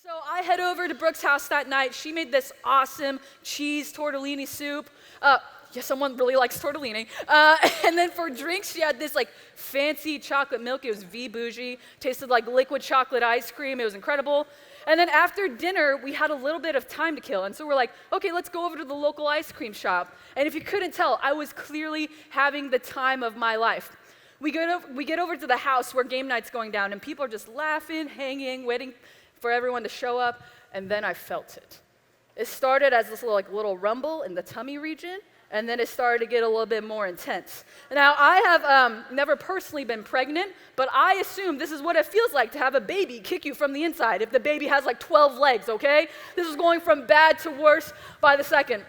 So I head over to Brooke's house that night. She made this awesome cheese tortellini soup. Yeah, someone really likes tortellini. And then for drinks, she had this like fancy chocolate milk. It was V bougie. Tasted like liquid chocolate ice cream. It was incredible. And then after dinner, we had a little bit of time to kill. And so we're like, okay, let's go over to the local ice cream shop. And if you couldn't tell, I was clearly having the time of my life. We get over to the house where game night's going down, and people are just laughing, hanging, waiting for everyone to show up, and then I felt it. It started as this little rumble in the tummy region, and then it started to get a little bit more intense. Now, I have never personally been pregnant, but I assume this is what it feels like to have a baby kick you from the inside if the baby has like 12 legs, okay? This is going from bad to worse by the second.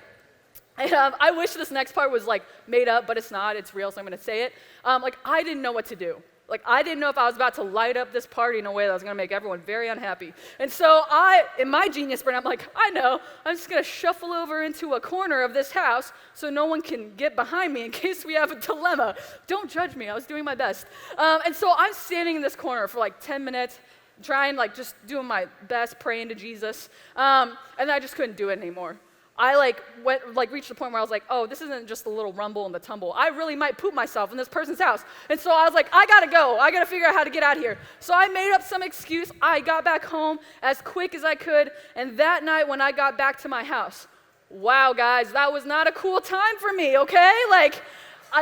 And I wish this next part was like made up, but it's not. It's real, so I'm going to say it. I didn't know what to do. I didn't know if I was about to light up this party in a way that was going to make everyone very unhappy. And so in my genius brain, I'm like, I know. I'm just going to shuffle over into a corner of this house so no one can get behind me in case we have a dilemma. Don't judge me. I was doing my best. And so I'm standing in this corner for like 10 minutes, trying, just doing my best, praying to Jesus. And I just couldn't do it anymore. I reached the point where I was like, oh, this isn't just a little rumble and the tumble. I really might poop myself in this person's house. And so I was like, I gotta go. I gotta figure out how to get out of here. So I made up some excuse. I got back home as quick as I could. And that night when I got back to my house, wow, guys, that was not a cool time for me, okay?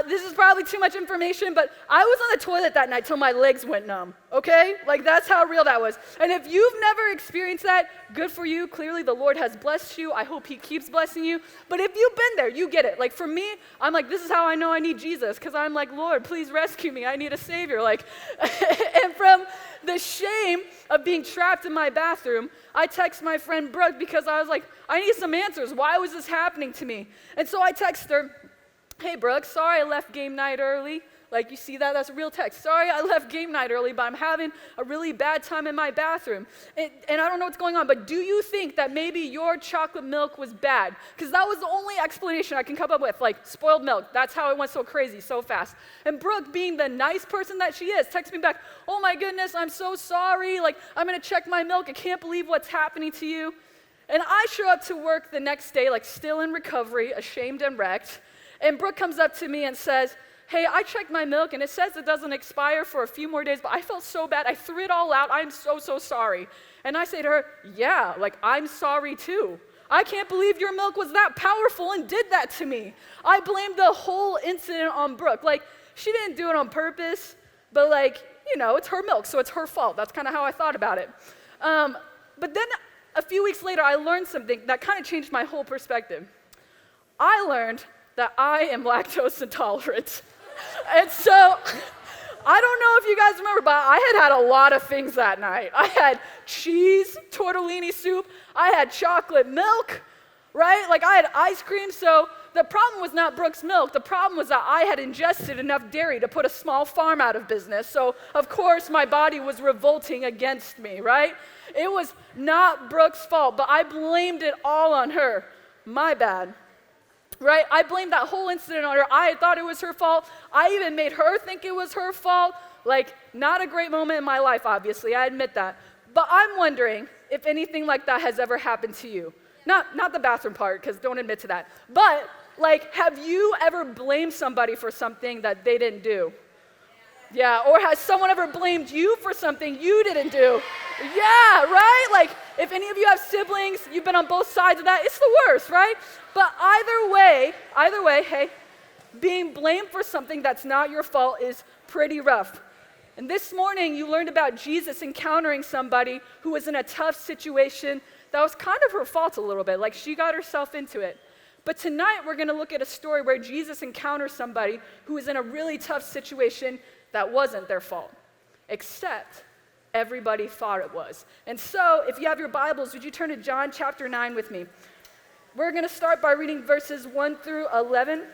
This is probably too much information, but I was on the toilet that night till my legs went numb, okay? That's how real that was. And if you've never experienced that, good for you. Clearly, the Lord has blessed you. I hope he keeps blessing you. But if you've been there, you get it. For me, I'm like, this is how I know I need Jesus, because I'm like, Lord, please rescue me. I need a Savior. And from the shame of being trapped in my bathroom, I text my friend Brooke because I was like, I need some answers. Why was this happening to me? And so I text her, hey, Brooke, sorry I left game night early. You see that? That's a real text. Sorry I left game night early, but I'm having a really bad time in my bathroom. And I don't know what's going on, but do you think that maybe your chocolate milk was bad? Because that was the only explanation I can come up with, spoiled milk. That's how it went so crazy, so fast. And Brooke, being the nice person that she is, texts me back, oh my goodness, I'm so sorry. I'm going to check my milk. I can't believe what's happening to you. And I show up to work the next day, still in recovery, ashamed and wrecked. And Brooke comes up to me and says, hey, I checked my milk, and it says it doesn't expire for a few more days, but I felt so bad. I threw it all out. I'm so, so sorry. And I say to her, yeah, I'm sorry too. I can't believe your milk was that powerful and did that to me. I blamed the whole incident on Brooke. She didn't do it on purpose, but it's her milk, so it's her fault. That's kind of how I thought about it. But then a few weeks later, I learned something that kind of changed my whole perspective. I learned that I am lactose intolerant. And so, I don't know if you guys remember, but I had a lot of things that night. I had cheese, tortellini soup, I had chocolate milk, right? I had ice cream. So the problem was not Brooke's milk. The problem was that I had ingested enough dairy to put a small farm out of business. So, of course, my body was revolting against me, right? It was not Brooke's fault, but I blamed it all on her. My bad. Right? I blamed that whole incident on her. I thought it was her fault. I even made her think it was her fault. Not a great moment in my life, obviously. I admit that. But I'm wondering if anything like that has ever happened to you. Not the bathroom part, because don't admit to that. But, have you ever blamed somebody for something that they didn't do? Yeah, or has someone ever blamed you for something you didn't do? Yeah, right? If any of you have siblings, you've been on both sides of that, it's the worst, right? But either way, hey, being blamed for something that's not your fault is pretty rough. And this morning, you learned about Jesus encountering somebody who was in a tough situation that was kind of her fault a little bit, she got herself into it. But tonight, we're going to look at a story where Jesus encounters somebody who was in a really tough situation that wasn't their fault, except everybody thought it was. And so, if you have your Bibles, would you turn to John chapter 9 with me? We're going to start by reading verses 1 through 11,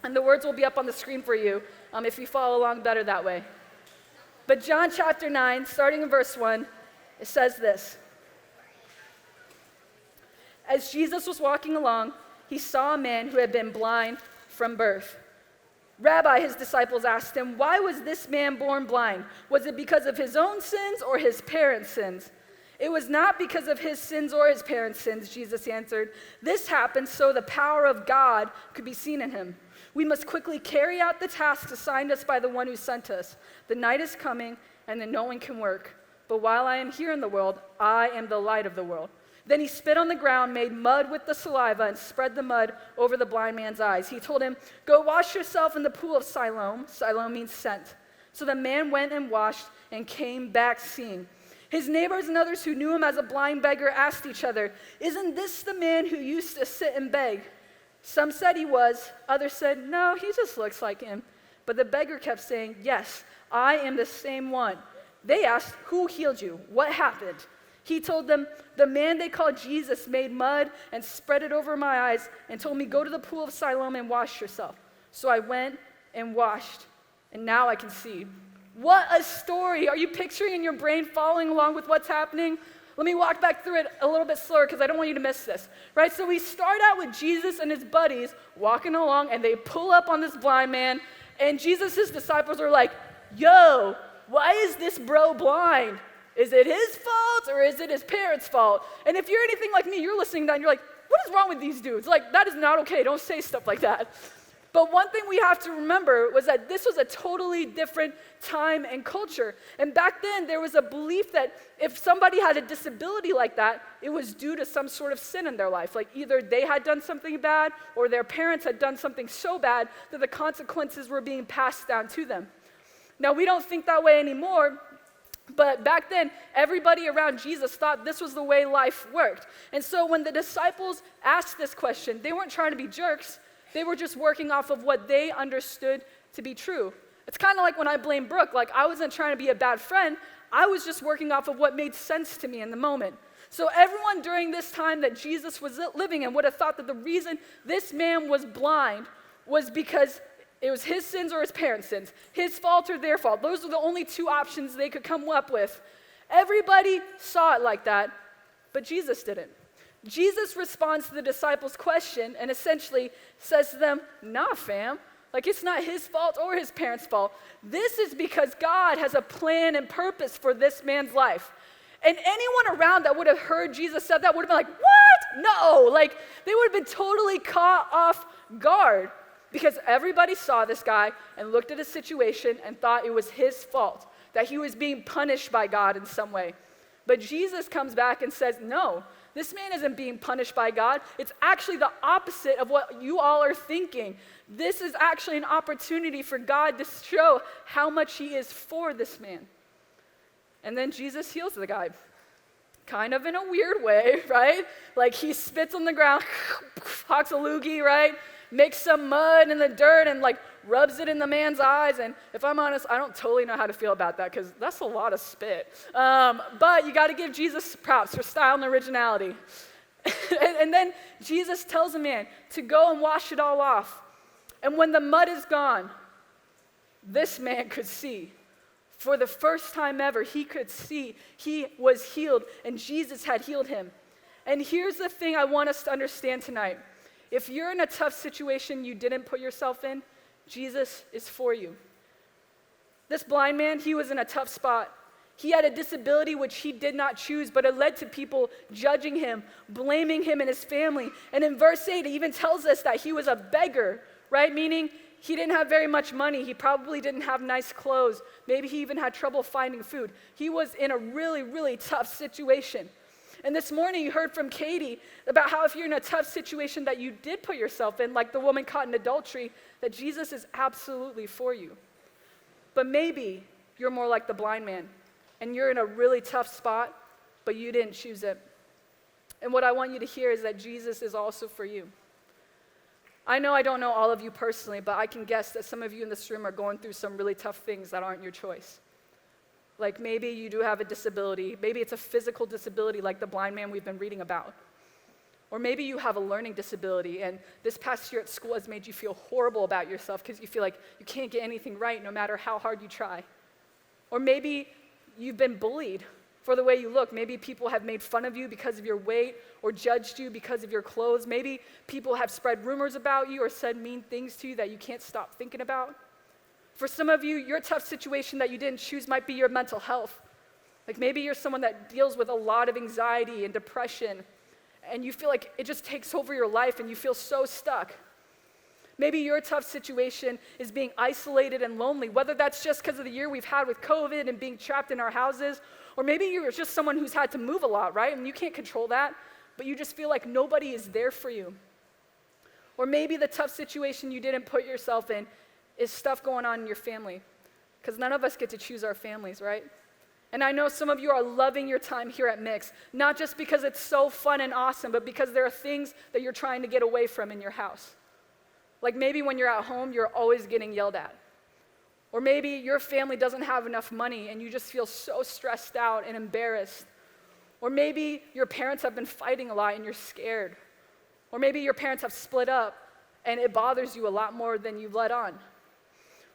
and the words will be up on the screen for you if you follow along better that way. But John chapter 9, starting in verse 1, it says this. As Jesus was walking along, he saw a man who had been blind from birth. Rabbi, his disciples asked him, why was this man born blind? Was it because of his own sins or his parents' sins? It was not because of his sins or his parents' sins, Jesus answered. This happened so the power of God could be seen in him. We must quickly carry out the tasks assigned us by the one who sent us. The night is coming, and then no one can work. But while I am here in the world, I am the light of the world. Then he spit on the ground, made mud with the saliva, and spread the mud over the blind man's eyes. He told him, "Go wash yourself in the pool of Siloam." Siloam means sent. So the man went and washed and came back seeing. His neighbors and others who knew him as a blind beggar asked each other, "Isn't this the man who used to sit and beg?" Some said he was. Others said, "No, he just looks like him." But the beggar kept saying, "Yes, I am the same one." They asked, "Who healed you? What happened?" He told them, "The man they called Jesus made mud and spread it over my eyes and told me, 'Go to the pool of Siloam and wash yourself.' So I went and washed, and now I can see." What a story. Are you picturing in your brain following along with what's happening? Let me walk back through it a little bit slower because I don't want you to miss this, right? So we start out with Jesus and his buddies walking along, and they pull up on this blind man, and Jesus' disciples are like, "Yo, why is this bro blind? Is it his fault or is it his parents' fault?" And if you're anything like me, you're listening to that and you're like, "What is wrong with these dudes? Like, that is not okay. Don't say stuff like that." But one thing we have to remember was that this was a totally different time and culture. And back then, there was a belief that if somebody had a disability like that, it was due to some sort of sin in their life. Like either they had done something bad or their parents had done something so bad that the consequences were being passed down to them. Now, we don't think that way anymore. But back then, everybody around Jesus thought this was the way life worked. And so when the disciples asked this question, they weren't trying to be jerks. They were just working off of what they understood to be true. It's kind of like when I blame Brooke. Like, I wasn't trying to be a bad friend. I was just working off of what made sense to me in the moment. So everyone during this time that Jesus was living in would have thought that the reason this man was blind was because it was his sins or his parents' sins, his fault or their fault. Those were the only two options they could come up with. Everybody saw it like that, but Jesus didn't. Jesus responds to the disciples' question and essentially says to them, "Nah, fam. Like, it's not his fault or his parents' fault. This is because God has a plan and purpose for this man's life." And anyone around that would have heard Jesus said that would have been like, "What? No." Like, they would have been totally caught off guard because everybody saw this guy and looked at his situation and thought it was his fault, that he was being punished by God in some way. But Jesus comes back and says, "No. This man isn't being punished by God. It's actually the opposite of what you all are thinking. This is actually an opportunity for God to show how much he is for this man." And then Jesus heals the guy, kind of in a weird way, right? Like he spits on the ground, hawks a loogie, right? Makes some mud in the dirt and like rubs it in the man's eyes. And if I'm honest, I don't totally know how to feel about that because that's a lot of spit. But you got to give Jesus props for style and originality. And then Jesus tells the man to go and wash it all off. And when the mud is gone, this man could see. For the first time ever, he could see. He was healed, and Jesus had healed him. And here's the thing I want us to understand tonight. If you're in a tough situation you didn't put yourself in, Jesus is for you. This blind man, he was in a tough spot. He had a disability which he did not choose, but it led to people judging him, blaming him and his family. And in verse 8, it even tells us that he was a beggar, right? Meaning he didn't have very much money. He probably didn't have nice clothes. Maybe he even had trouble finding food. He was in a really, really tough situation. And this morning you heard from Katie about how if you're in a tough situation that you did put yourself in, like the woman caught in adultery, that Jesus is absolutely for you. But maybe you're more like the blind man, and you're in a really tough spot, but you didn't choose it. And what I want you to hear is that Jesus is also for you. I know I don't know all of you personally, but I can guess that some of you in this room are going through some really tough things that aren't your choice. Like maybe you do have a disability. Maybe it's a physical disability like the blind man we've been reading about. Or maybe you have a learning disability and this past year at school has made you feel horrible about yourself because you feel like you can't get anything right no matter how hard you try. Or maybe you've been bullied for the way you look. Maybe people have made fun of you because of your weight or judged you because of your clothes. Maybe people have spread rumors about you or said mean things to you that you can't stop thinking about. For some of you, your tough situation that you didn't choose might be your mental health. Like maybe you're someone that deals with a lot of anxiety and depression, and you feel like it just takes over your life and you feel so stuck. Maybe your tough situation is being isolated and lonely, whether that's just because of the year we've had with COVID and being trapped in our houses, or maybe you're just someone who's had to move a lot, right? And you can't control that, but you just feel like nobody is there for you. Or maybe the tough situation you didn't put yourself in is stuff going on in your family, because none of us get to choose our families, right? And I know some of you are loving your time here at Mix, not just because it's so fun and awesome, but because there are things that you're trying to get away from in your house. Like maybe when you're at home, you're always getting yelled at. Or maybe your family doesn't have enough money and you just feel so stressed out and embarrassed. Or maybe your parents have been fighting a lot and you're scared. Or maybe your parents have split up and it bothers you a lot more than you've let on.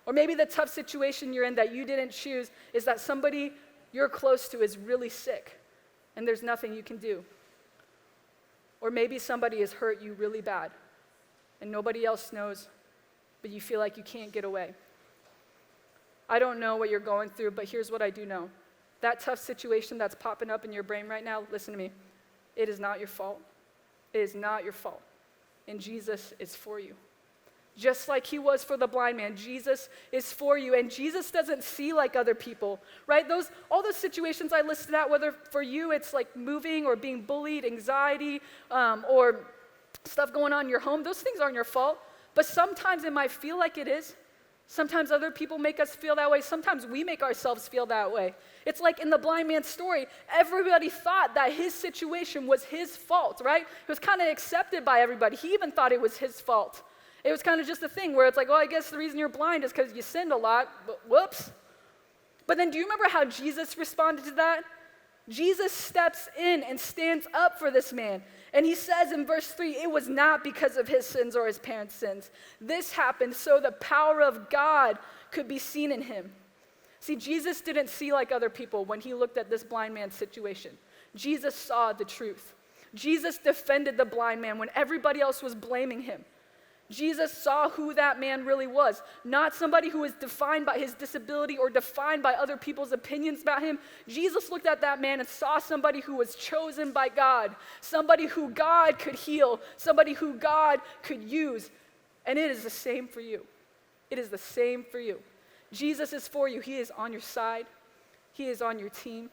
Or maybe the tough situation you're in that you didn't choose is that somebody you're close to is really sick and there's nothing you can do. Or maybe somebody has hurt you really bad and nobody else knows, but you feel like you can't get away. I don't know what you're going through, but here's what I do know. That tough situation that's popping up in your brain right now, listen to me. It is not your fault. It is not your fault. And Jesus is for you. Just like he was for the blind man, Jesus is for you. And Jesus doesn't see like other people, right? All those situations I listed out, whether for you it's like moving or being bullied, anxiety, or stuff going on in your home, those things aren't your fault. But sometimes it might feel like it is. Sometimes other people make us feel that way. Sometimes we make ourselves feel that way. It's like in the blind man's story, everybody thought that his situation was his fault, right? It was kind of accepted by everybody. He even thought it was his fault. It was kind of just a thing where it's like, well, I guess the reason you're blind is because you sinned a lot, but whoops. But then do you remember how Jesus responded to that? Jesus steps in and stands up for this man. And he says in verse 3, it was not because of his sins or his parents' sins. This happened so the power of God could be seen in him. See, Jesus didn't see like other people when he looked at this blind man's situation. Jesus saw the truth. Jesus defended the blind man when everybody else was blaming him. Jesus saw who that man really was, not somebody who was defined by his disability or defined by other people's opinions about him. Jesus looked at that man and saw somebody who was chosen by God, somebody who God could heal, somebody who God could use. And it is the same for you. It is the same for you. Jesus is for you. He is on your side. He is on your team.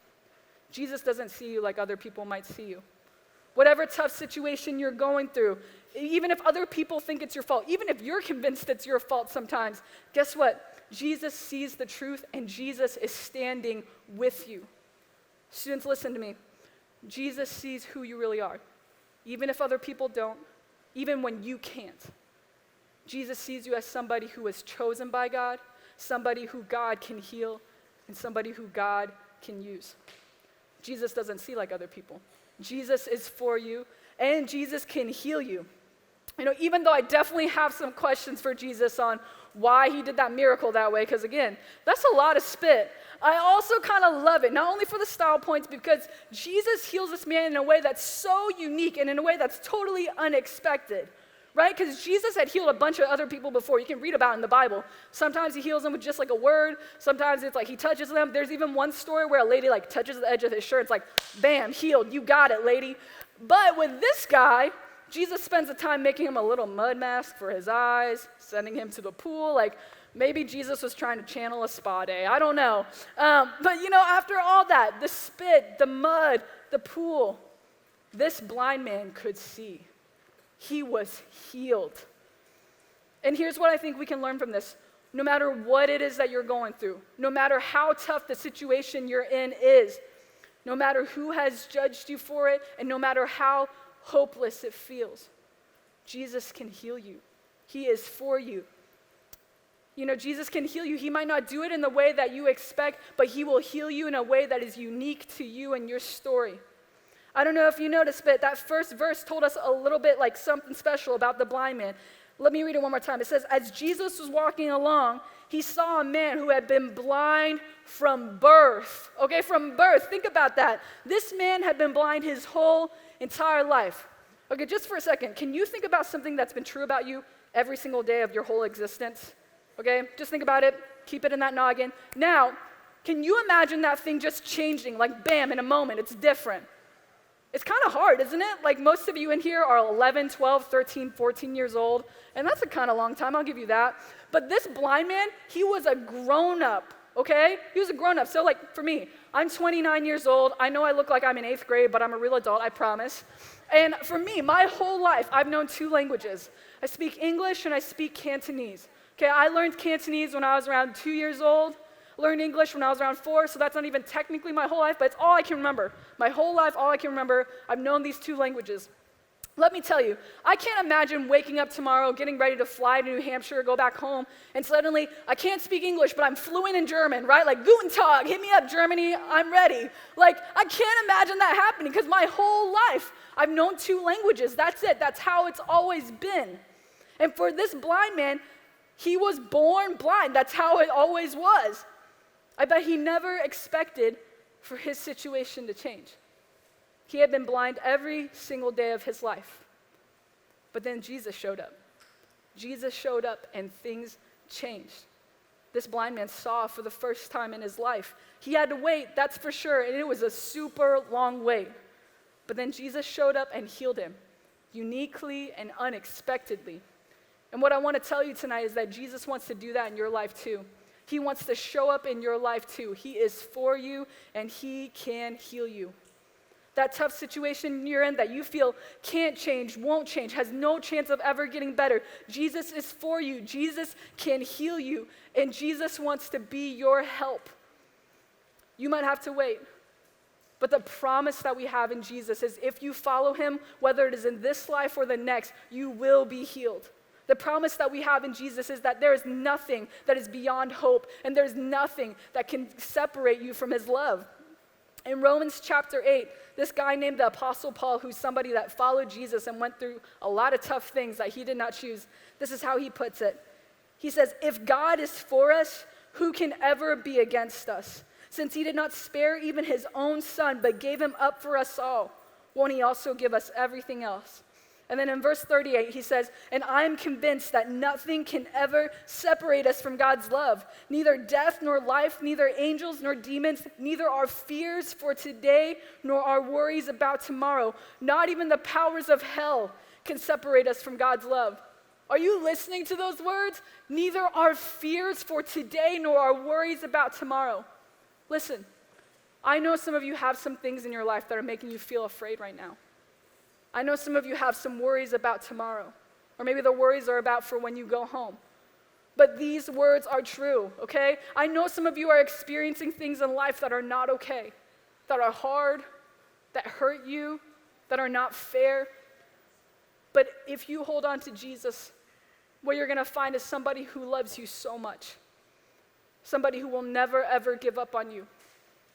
Jesus doesn't see you like other people might see you. Whatever tough situation you're going through, even if other people think it's your fault, even if you're convinced it's your fault sometimes, guess what? Jesus sees the truth and Jesus is standing with you. Students, listen to me. Jesus sees who you really are, even if other people don't, even when you can't. Jesus sees you as somebody who is chosen by God, somebody who God can heal, and somebody who God can use. Jesus doesn't see like other people. Jesus is for you, and Jesus can heal you. You know, even though I definitely have some questions for Jesus on why he did that miracle that way, because again, that's a lot of spit. I also kind of love it, not only for the style points, because Jesus heals this man in a way that's so unique and in a way that's totally unexpected, right? Because Jesus had healed a bunch of other people before. You can read about it in the Bible. Sometimes he heals them with just like a word. Sometimes it's like he touches them. There's even one story where a lady like touches the edge of his shirt. It's like, bam, healed. You got it, lady. But with this guy, Jesus spends the time making him a little mud mask for his eyes, sending him to the pool. Like maybe Jesus was trying to channel a spa day. I don't know. But you know, after all that, the spit, the mud, the pool, this blind man could see. He was healed. And here's what I think we can learn from this. No matter what it is that you're going through, no matter how tough the situation you're in is, no matter who has judged you for it, and no matter how hopeless it feels, Jesus can heal you. He is for you. You know, Jesus can heal you. He might not do it in the way that you expect, but he will heal you in a way that is unique to you and your story. I don't know if you noticed, but that first verse told us a little bit like something special about the blind man. Let me read it one more time. It says, as Jesus was walking along, he saw a man who had been blind from birth. Okay, from birth. Think about that. This man had been blind his whole entire life. Okay, just for a second, can you think about something that's been true about you every single day of your whole existence? Okay, just think about it. Keep it in that noggin. Now, Can you imagine that thing just changing, like bam, in a moment, it's different? It's kind of hard, isn't it? Like most of you in here are 11, 12, 13, 14 years old, and that's a kind of long time, I'll give you that. But this blind man, he was a grown-up, okay? He was a grown-up. So like for me, I'm 29 years old. I know I look like I'm in 8th grade, but I'm a real adult, I promise. And for me, my whole life, I've known 2 languages. I speak English and I speak Cantonese. Okay, I learned Cantonese when I was around 2 years old. Learned English when I was around 4, so that's not even technically my whole life, but it's all I can remember. My whole life, all I can remember, I've known these 2 languages. Let me tell you, I can't imagine waking up tomorrow, getting ready to fly to New Hampshire, go back home, and suddenly I can't speak English, but I'm fluent in German, right? Like, Guten Tag, hit me up, Germany, I'm ready. Like, I can't imagine that happening because my whole life, I've known 2 languages. That's it. That's how it's always been. And for this blind man, he was born blind. That's how it always was. I bet he never expected for his situation to change. He had been blind every single day of his life. But then Jesus showed up. Jesus showed up and things changed. This blind man saw for the first time in his life. He had to wait, that's for sure, and it was a super long wait. But then Jesus showed up and healed him, uniquely and unexpectedly. And what I want to tell you tonight is that Jesus wants to do that in your life too. He wants to show up in your life too. He is for you and he can heal you. That tough situation you're in that you feel can't change, won't change, has no chance of ever getting better. Jesus is for you. Jesus can heal you. And Jesus wants to be your help. You might have to wait. But the promise that we have in Jesus is if you follow him, whether it is in this life or the next, you will be healed. The promise that we have in Jesus is that there is nothing that is beyond hope, and there's nothing that can separate you from his love. In Romans chapter 8, this guy named the Apostle Paul, who's somebody that followed Jesus and went through a lot of tough things that he did not choose, this is how he puts it. He says, if God is for us, who can ever be against us? Since he did not spare even his own son, but gave him up for us all, won't he also give us everything else? And then in verse 38, he says, and I am convinced that nothing can ever separate us from God's love. Neither death nor life, neither angels nor demons, neither our fears for today nor our worries about tomorrow. Not even the powers of hell can separate us from God's love. Are you listening to those words? Neither our fears for today nor our worries about tomorrow. Listen, I know some of you have some things in your life that are making you feel afraid right now. I know some of you have some worries about tomorrow, or maybe the worries are about for when you go home. But these words are true, okay? I know some of you are experiencing things in life that are not okay, that are hard, that hurt you, that are not fair. But if you hold on to Jesus, what you're going to find is somebody who loves you so much, somebody who will never, ever give up on you,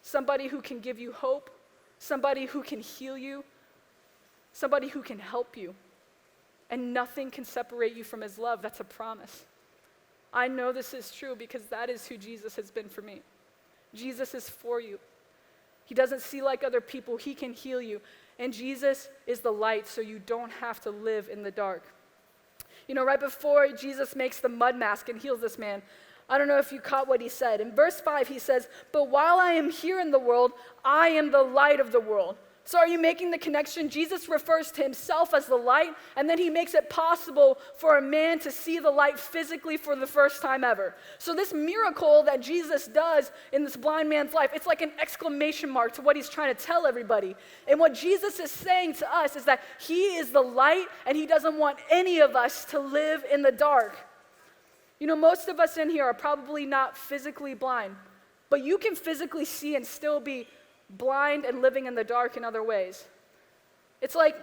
somebody who can give you hope, somebody who can heal you, somebody who can help you, and nothing can separate you from his love. That's a promise. I know this is true because that is who Jesus has been for me. Jesus is for you. He doesn't see like other people. He can heal you. And Jesus is the light, so you don't have to live in the dark. You know, right before Jesus makes the mud mask and heals this man, I don't know if you caught what he said. In verse 5, he says, but while I am here in the world, I am the light of the world. So are you making the connection? Jesus refers to himself as the light, and then he makes it possible for a man to see the light physically for the first time ever. So this miracle that Jesus does in this blind man's life, it's like an exclamation mark to what he's trying to tell everybody. And what Jesus is saying to us is that he is the light, and he doesn't want any of us to live in the dark. You know, most of us in here are probably not physically blind, but you can physically see and still be blind and living in the dark in other ways. It's like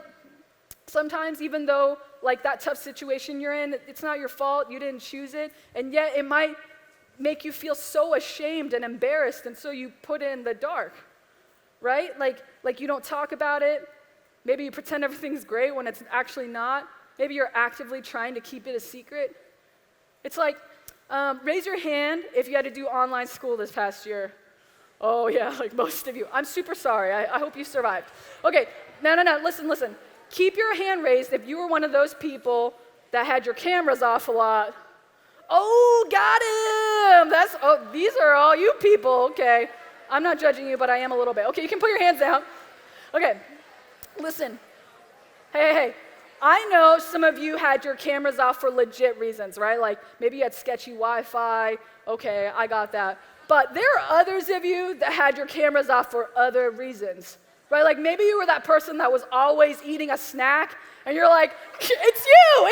sometimes even though like that tough situation you're in, it's not your fault, you didn't choose it, and yet it might make you feel so ashamed and embarrassed, and so you put it in the dark, right? Like you don't talk about it. Maybe you pretend everything's great when it's actually not. Maybe you're actively trying to keep it a secret. It's like, raise your hand if you had to do online school this past year. Oh yeah, like most of you. I'm super sorry. I hope you survived. Okay, no, listen. Keep your hand raised if you were one of those people that had your cameras off a lot. Oh, got him. These are all you people. Okay. I'm not judging you, but I am a little bit. Okay, you can put your hands down. Okay. Listen. Hey. I know some of you had your cameras off for legit reasons, right? Like maybe you had sketchy Wi-Fi. Okay, I got that. But there are others of you that had your cameras off for other reasons, right? Like maybe you were that person that was always eating a snack and you're like, it's you.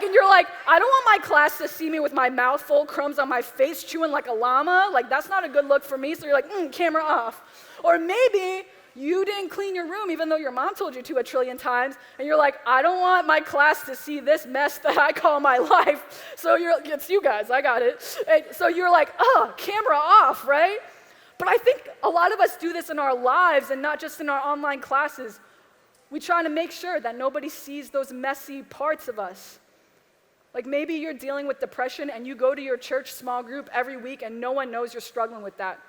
And you're like, I don't want my class to see me with my mouth full, crumbs on my face, chewing like a llama. Like that's not a good look for me. So you're like, camera off. Or maybe you didn't clean your room even though your mom told you to a trillion times, and you're like, I don't want my class to see this mess that I call my life. So it's you guys, I got it. And so you're like, camera off, right? But I think a lot of us do this in our lives and not just in our online classes. We try to make sure that nobody sees those messy parts of us. Like maybe you're dealing with depression and you go to your church small group every week and no one knows you're struggling with that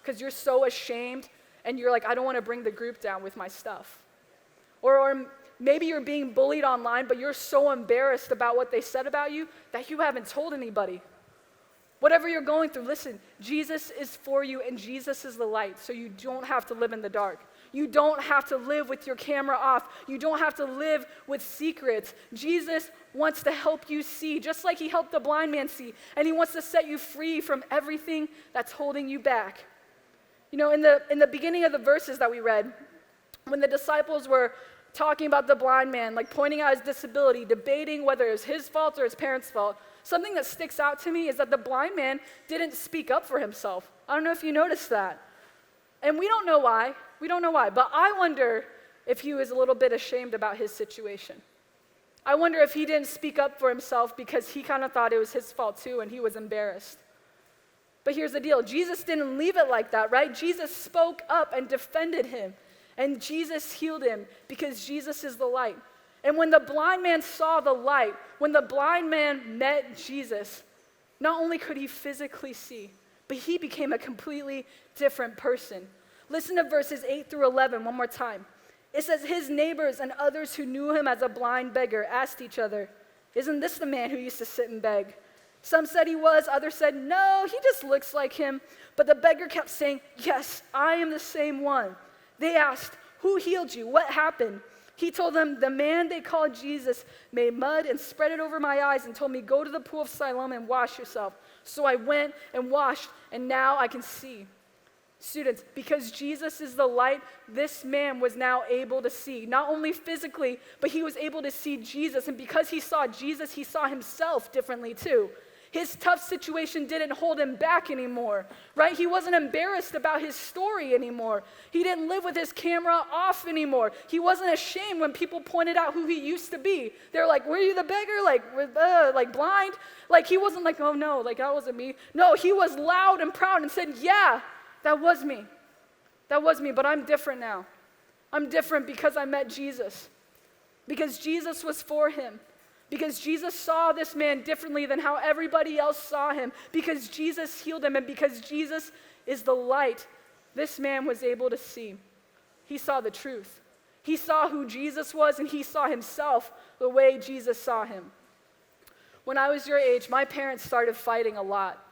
because you're so ashamed. And you're like, I don't want to bring the group down with my stuff. Or maybe you're being bullied online, but you're so embarrassed about what they said about you that you haven't told anybody. Whatever you're going through, listen, Jesus is for you and Jesus is the light, so you don't have to live in the dark. You don't have to live with your camera off. You don't have to live with secrets. Jesus wants to help you see, just like he helped the blind man see, and he wants to set you free from everything that's holding you back. You know, in the beginning of the verses that we read, when the disciples were talking about the blind man, like pointing out his disability, debating whether it was his fault or his parents' fault, something that sticks out to me is that the blind man didn't speak up for himself. I don't know if you noticed that. And we don't know why. But I wonder if he was a little bit ashamed about his situation. I wonder if he didn't speak up for himself because he kind of thought it was his fault too and he was embarrassed. But here's the deal. Jesus didn't leave it like that, right? Jesus spoke up and defended him. And Jesus healed him because Jesus is the light. And when the blind man saw the light, when the blind man met Jesus, not only could he physically see, but he became a completely different person. Listen to verses 8 through 11 one more time. It says, his neighbors and others who knew him as a blind beggar asked each other, isn't this the man who used to sit and beg? Some said he was, others said, no, he just looks like him. But the beggar kept saying, yes, I am the same one. They asked, who healed you? What happened? He told them, the man they called Jesus made mud and spread it over my eyes and told me, go to the pool of Siloam and wash yourself. So I went and washed, and now I can see. Students, because Jesus is the light, this man was now able to see, not only physically, but he was able to see Jesus. And because he saw Jesus, he saw himself differently too. His tough situation didn't hold him back anymore, right? He wasn't embarrassed about his story anymore. He didn't live with his camera off anymore. He wasn't ashamed when people pointed out who he used to be. They're like, were you the beggar? Like blind? Like he wasn't like, oh no, like that wasn't me. No, he was loud and proud and said, yeah, that was me. That was me, but I'm different now. I'm different because I met Jesus. Because Jesus was for him. Because Jesus saw this man differently than how everybody else saw him. Because Jesus healed him, and because Jesus is the light, this man was able to see. He saw the truth. He saw who Jesus was, and he saw himself the way Jesus saw him. When I was your age, my parents started fighting a lot.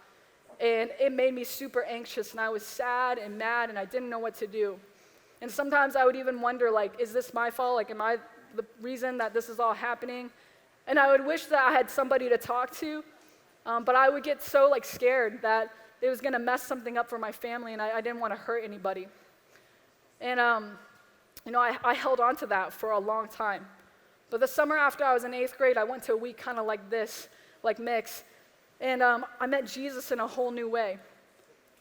And it made me super anxious, and I was sad and mad, and I didn't know what to do. And sometimes I would even wonder, like, is this my fault? Like, am I the reason that this is all happening? And I would wish that I had somebody to talk to, but I would get so scared that it was going to mess something up for my family, and I didn't want to hurt anybody. And I held on to that for a long time. But the summer after I was in 8th grade, I went to a week kind of like this, like mix, and I met Jesus in a whole new way.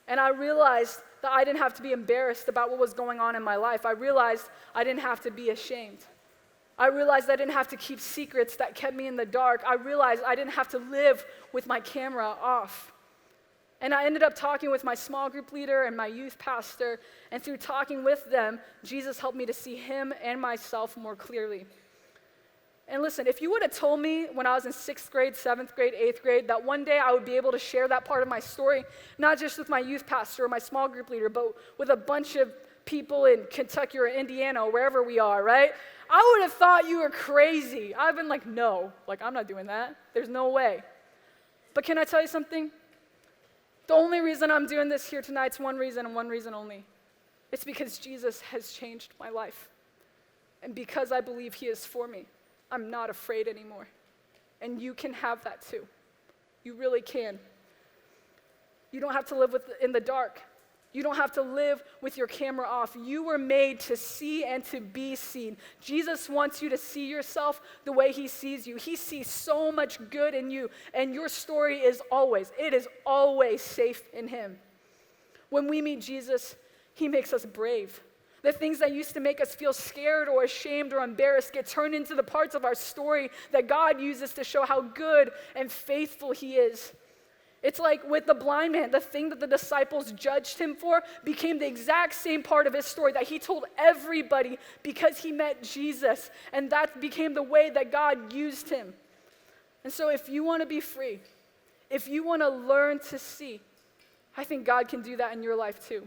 And I realized that I didn't have to be embarrassed about what was going on in my life. I realized I didn't have to be ashamed. I realized I didn't have to keep secrets that kept me in the dark. I realized I didn't have to live with my camera off. And I ended up talking with my small group leader and my youth pastor, and through talking with them, Jesus helped me to see him and myself more clearly. And listen, if you would have told me when I was in 6th grade, 7th grade, 8th grade, that one day I would be able to share that part of my story, not just with my youth pastor or my small group leader, but with a bunch of people in Kentucky or Indiana or wherever we are, right? I would have thought you were crazy. I've been like, no, like I'm not doing that. There's no way. But can I tell you something? The only reason I'm doing this here tonight is one reason and one reason only. It's because Jesus has changed my life. And because I believe he is for me, I'm not afraid anymore. And you can have that too. You really can. You don't have to live in the dark. You don't have to live with your camera off. You were made to see and to be seen. Jesus wants you to see yourself the way he sees you. He sees so much good in you, and your story is always safe in him. When we meet Jesus, he makes us brave. The things that used to make us feel scared or ashamed or embarrassed get turned into the parts of our story that God uses to show how good and faithful he is. It's like with the blind man, the thing that the disciples judged him for became the exact same part of his story that he told everybody because he met Jesus, and that became the way that God used him. And so if you want to be free, if you want to learn to see, I think God can do that in your life too.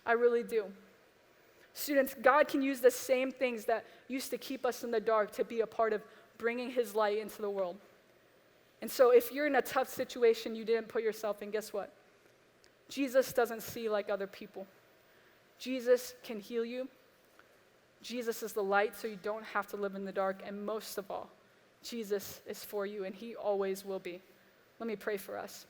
I really do. Students, God can use the same things that used to keep us in the dark to be a part of bringing his light into the world. And so if you're in a tough situation you didn't put yourself in, guess what? Jesus doesn't see like other people. Jesus can heal you. Jesus is the light, so you don't have to live in the dark. And most of all, Jesus is for you, and he always will be. Let me pray for us.